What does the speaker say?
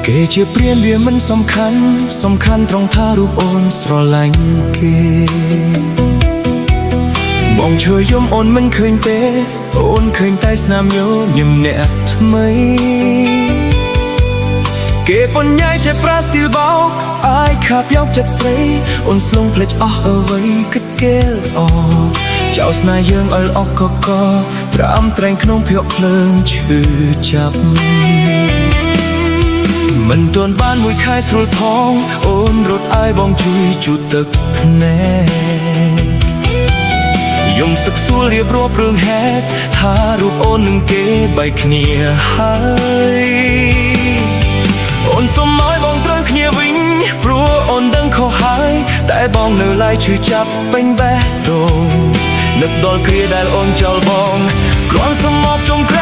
គេជាព្រានវាមិនសំខាន់ត្រង់ថារូបអូនស្រឡាញ់គេបងឈើយំអូនមិនឃើញទេអូនឃើញតែស្នាមញញឹមអ្នកថ្មីគេបញ្ញាយជាប្រាស្ទីលបោកអាយខាប់យកចិត្តស្រីអូនស្លងភ្លេចអស់អ្វីគិតគេល្អចៅស្នេហ៍យើងអើលអកកកត្រាំត្រែងក្នុងភក់ភ្លើងឈឺចាប់មិនទាន់បានមួយខែស្រួលផងអូនរត់អាយបងជួយជូតទឹកភ្នែកយំសឹកសួលរៀបរាប់រឿងហេតុថារូបអូននឹងគេបែកគ្នាហើយអូនសុំឲ្យបងត្រូវគ្នាវិញព្រោះអូនដឹងខុសហើយតែបងនៅឡើយឈឺចាប់ពេញបេះដូងនឹកដល់គ្រាដែលអូនចោលបងគ្រាន់សមមកចុងក្រោយ